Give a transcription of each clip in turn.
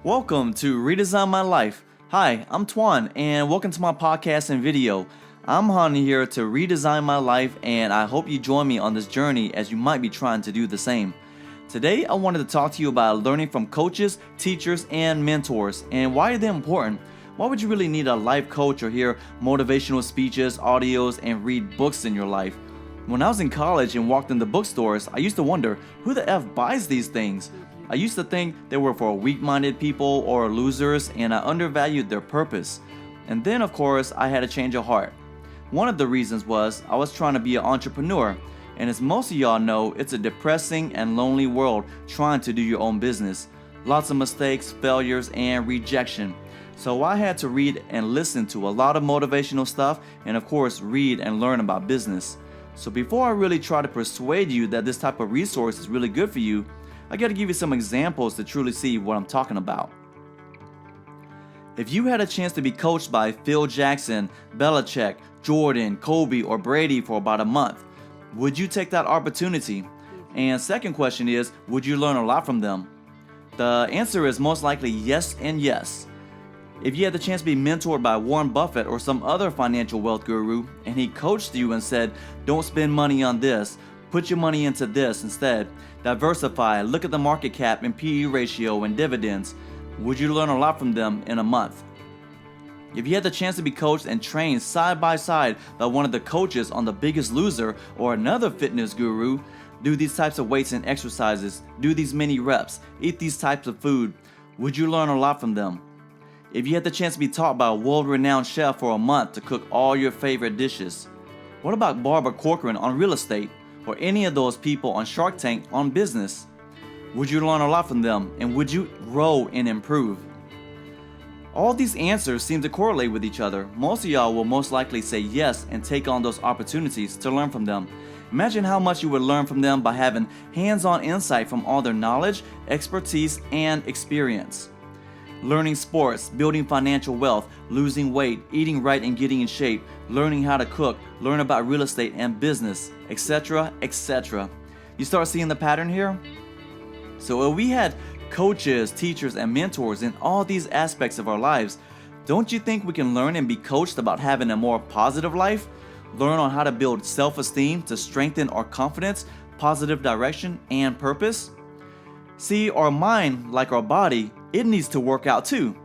Welcome to Redesign My Life. Hi, I'm Twan, and welcome to my podcast and video. I'm Hani here to redesign my life, and I hope you join me on this journey as you might be trying to do the same. Today, I wanted to talk to you about learning from coaches, teachers, and mentors, and why are they important? Why would you really need a life coach or hear motivational speeches, audios, and read books in your life? When I was in college and walked into bookstores, I used to wonder, who the F buys these things? I used to think they were for weak-minded people or losers, and I undervalued their purpose. And then, of course, I had a change of heart. One of the reasons was I was trying to be an entrepreneur, and as most of y'all know, it's a depressing and lonely world trying to do your own business. Lots of mistakes, failures, and rejection. So I had to read and listen to a lot of motivational stuff, and of course, read and learn about business. So before I really try to persuade you that this type of resource is really good for you, I gotta give you some examples to truly see what I'm talking about. If you had a chance to be coached by Phil Jackson, Belichick, Jordan, Kobe, or Brady for about a month, would you take that opportunity? And second question is, would you learn a lot from them? The answer is most likely yes and yes. If you had the chance to be mentored by Warren Buffett or some other financial wealth guru, and he coached you and said, don't spend money on this, put your money into this instead, diversify, look at the market cap and PE ratio and dividends, would you learn a lot from them in a month? If you had the chance to be coached and trained side by side by one of the coaches on The Biggest Loser or another fitness guru, do these types of weights and exercises, do these many reps, eat these types of food, would you learn a lot from them? If you had the chance to be taught by a world-renowned chef for a month to cook all your favorite dishes, what about Barbara Corcoran on real estate, or any of those people on Shark Tank on business? Would you learn a lot from them, and would you grow and improve? All these answers seem to correlate with each other. Most of y'all will most likely say yes and take on those opportunities to learn from them. Imagine how much you would learn from them by having hands-on insight from all their knowledge, expertise, and experience. Learning sports, building financial wealth, losing weight, eating right and getting in shape, learning how to cook, learn about real estate and business, etc., etc. You start seeing the pattern here? So if we had coaches, teachers, and mentors in all these aspects of our lives, don't you think we can learn and be coached about having a more positive life? Learn on how to build self-esteem to strengthen our confidence, positive direction, and purpose? See, our mind, like our body, it needs to work out too.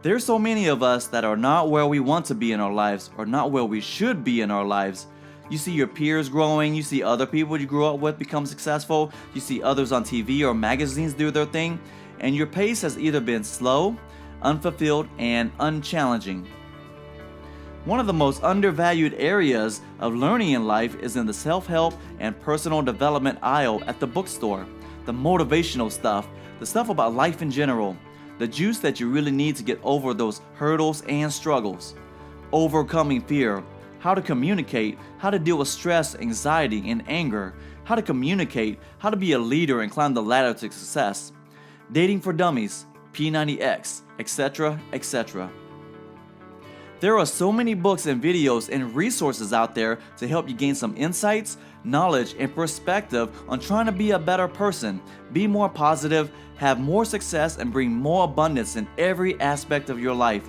There's so many of us that are not where we want to be in our lives, or not where we should be in our lives. You see your peers growing, you see other people you grew up with become successful, you see others on TV or magazines do their thing, and your pace has either been slow, unfulfilled, and unchallenging. One of the most undervalued areas of learning in life is in the self-help and personal development aisle at the bookstore. The motivational stuff, the stuff about life in general, the juice that you really need to get over those hurdles and struggles. Overcoming fear, how to communicate, how to deal with stress, anxiety, and anger, how to communicate, how to be a leader and climb the ladder to success. Dating for dummies, P90X, etc., etc. There are so many books and videos and resources out there to help you gain some insights, knowledge, and perspective on trying to be a better person, be more positive, have more success, and bring more abundance in every aspect of your life.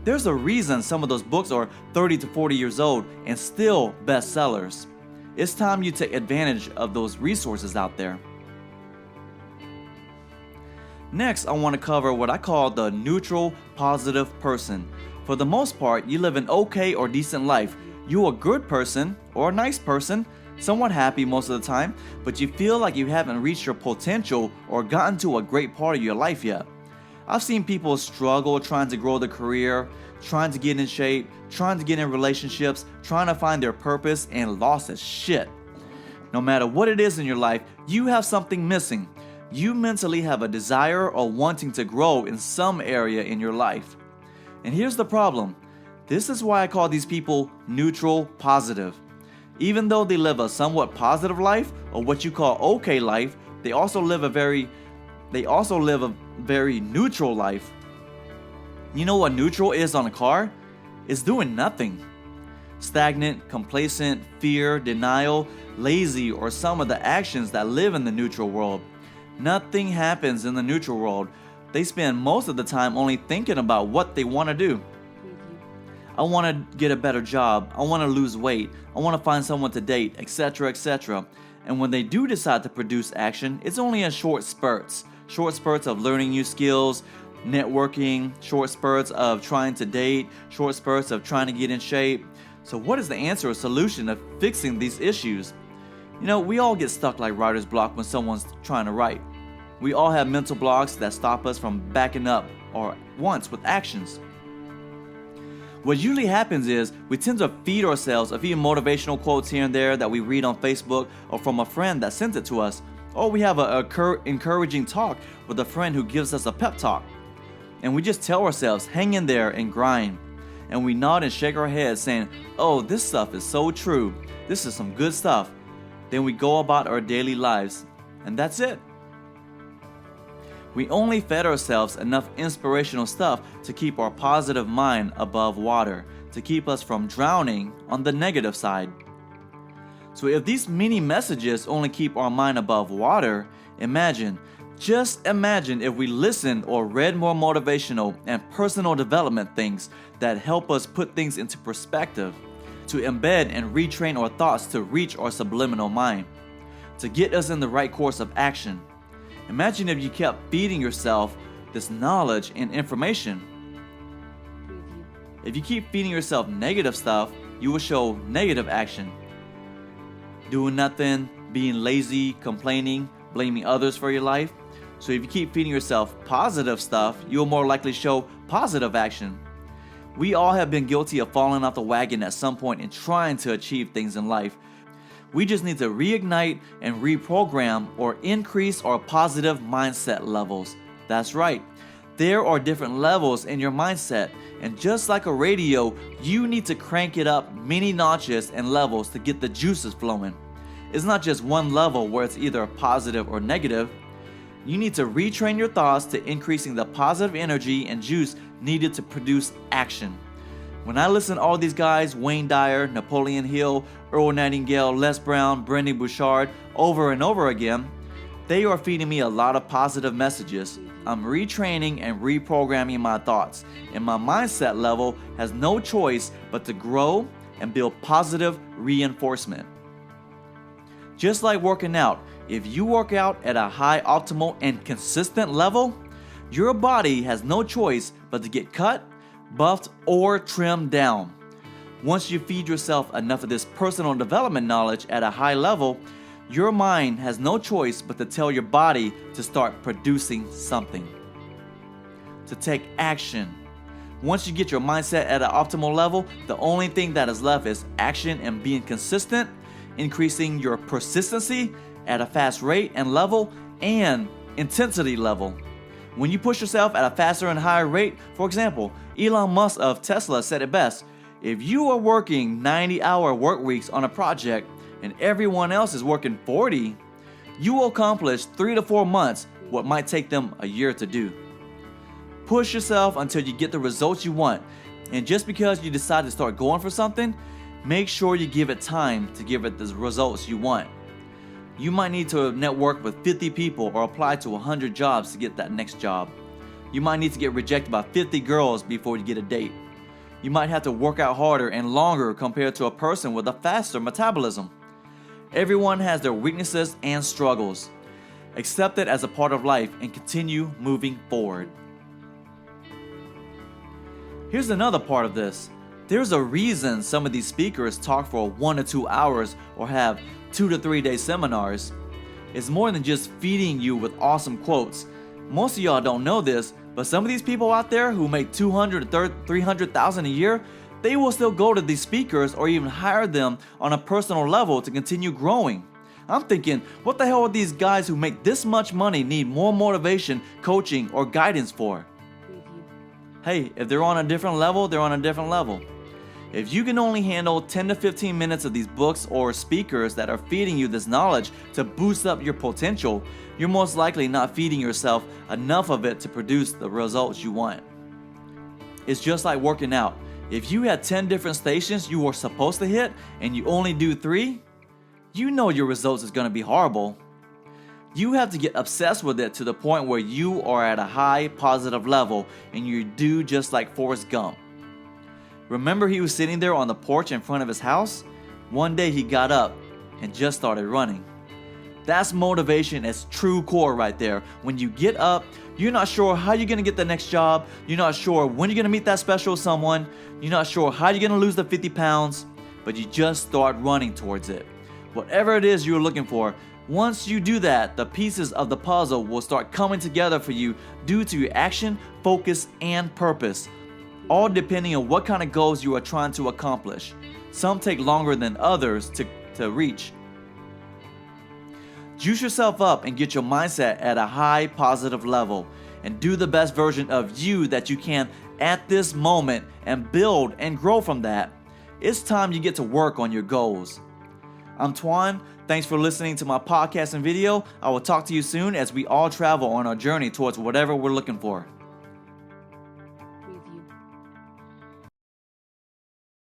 There's a reason some of those books are 30 to 40 years old and still bestsellers. It's time you take advantage of those resources out there. Next, I want to cover what I call the neutral positive person. For the most part, you live an okay or decent life. You're a good person or a nice person, somewhat happy most of the time, but you feel like you haven't reached your potential or gotten to a great part of your life yet. I've seen people struggle trying to grow their career, trying to get in shape, trying to get in relationships, trying to find their purpose, and lost as shit. No matter what it is in your life, you have something missing. You mentally have a desire or wanting to grow in some area in your life. And here's the problem. This is why I call these people neutral positive. Even though they live a somewhat positive life, or what you call okay life, they also live a very neutral life. You know what neutral is on a car? It's doing nothing. Stagnant, complacent, fear, denial, lazy, or some of the actions that live in the neutral world. Nothing happens in the neutral world. they spend most of the time only thinking about what they want to do. I want to get a better job, I want to lose weight, I want to find someone to date, etc., etc. And when they do decide to produce action, it's only in short spurts of learning new skills, networking, short spurts of trying to date, short spurts of trying to get in shape. So what is the answer or solution of fixing these issues? We all get stuck like writer's block when someone's trying to write. We all have mental blocks that stop us from backing up or once with actions. What usually happens is we tend to feed ourselves a few motivational quotes here and there that we read on Facebook or from a friend that sent it to us. Or we have an encouraging talk with a friend who gives us a pep talk. And we just tell ourselves, hang in there and grind. And we nod and shake our heads saying, oh, this stuff is so true. This is some good stuff. Then we go about our daily lives. And that's it. We only fed ourselves enough inspirational stuff to keep our positive mind above water, to keep us from drowning on the negative side. So if these mini messages only keep our mind above water, just imagine if we listened or read more motivational and personal development things that help us put things into perspective, to embed and retrain our thoughts to reach our subliminal mind, to get us in the right course of action. Imagine if you kept feeding yourself this knowledge and information. If you keep feeding yourself negative stuff, you will show negative action. Doing nothing, being lazy, complaining, blaming others for your life. So if you keep feeding yourself positive stuff, you'll more likely show positive action. We all have been guilty of falling off the wagon at some point in trying to achieve things in life. We just need to reignite and reprogram or increase our positive mindset levels. That's right. There are different levels in your mindset, and just like a radio, you need to crank it up many notches and levels to get the juices flowing. It's not just one level where it's either positive or negative. You need to retrain your thoughts to increasing the positive energy and juice needed to produce action. When I listen to all these guys, Wayne Dyer, Napoleon Hill, Earl Nightingale, Les Brown, Brendon Burchard, over and over again, they are feeding me a lot of positive messages. I'm retraining and reprogramming my thoughts, and my mindset level has no choice but to grow and build positive reinforcement. Just like working out, if you work out at a high, optimal, and consistent level, your body has no choice but to get cut, buffed, or trimmed down. Once you feed yourself enough of this personal development knowledge at a high level, your mind has no choice but to tell your body to start producing something, to take action. Once you get your mindset at an optimal level, the only thing that is left is action and being consistent, increasing your persistency at a fast rate and level, and intensity level. When you push yourself at a faster and higher rate, for example, Elon Musk of Tesla said it best, if you are working 90-hour work weeks on a project and everyone else is working 40, you will accomplish 3 to 4 months what might take them a year to do. Push yourself until you get the results you want, and just because you decide to start going for something, make sure you give it time to give it the results you want. You might need to network with 50 people or apply to 100 jobs to get that next job. You might need to get rejected by 50 girls before you get a date. You might have to work out harder and longer compared to a person with a faster metabolism. Everyone has their weaknesses and struggles. Accept it as a part of life and continue moving forward. Here's another part of this. There's a reason some of these speakers talk for 1 to 2 hours or have 2 to 3 day seminars. It's more than just feeding you with awesome quotes. Most of y'all don't know this, but some of these people out there who make $200,000 to $300,000 a year, they will still go to these speakers or even hire them on a personal level to continue growing. I'm thinking, what the hell would these guys who make this much money need more motivation, coaching, or guidance for? Hey, if they're on a different level, they're on a different level. If you can only handle 10 to 15 minutes of these books or speakers that are feeding you this knowledge to boost up your potential, you're most likely not feeding yourself enough of it to produce the results you want. It's just like working out. If you had 10 different stations you were supposed to hit and you only do 3, you know your results is going to be horrible. You have to get obsessed with it to the point where you are at a high positive level and you do just like Forrest Gump. Remember he was sitting there on the porch in front of his house? One day he got up and just started running. That's motivation at its true core right there. When you get up, you're not sure how you're going to get the next job. You're not sure when you're going to meet that special someone. You're not sure how you're going to lose the 50 pounds, but you just start running towards it. Whatever it is you're looking for, once you do that, the pieces of the puzzle will start coming together for you due to your action, focus, and purpose, all depending on what kind of goals you are trying to accomplish. Some take longer than others to reach. Juice yourself up and get your mindset at a high positive level and do the best version of you that you can at this moment and build and grow from that. It's time you get to work on your goals. I'm Twan. Thanks for listening to my podcast and video. I will talk to you soon as we all travel on our journey towards whatever we're looking for.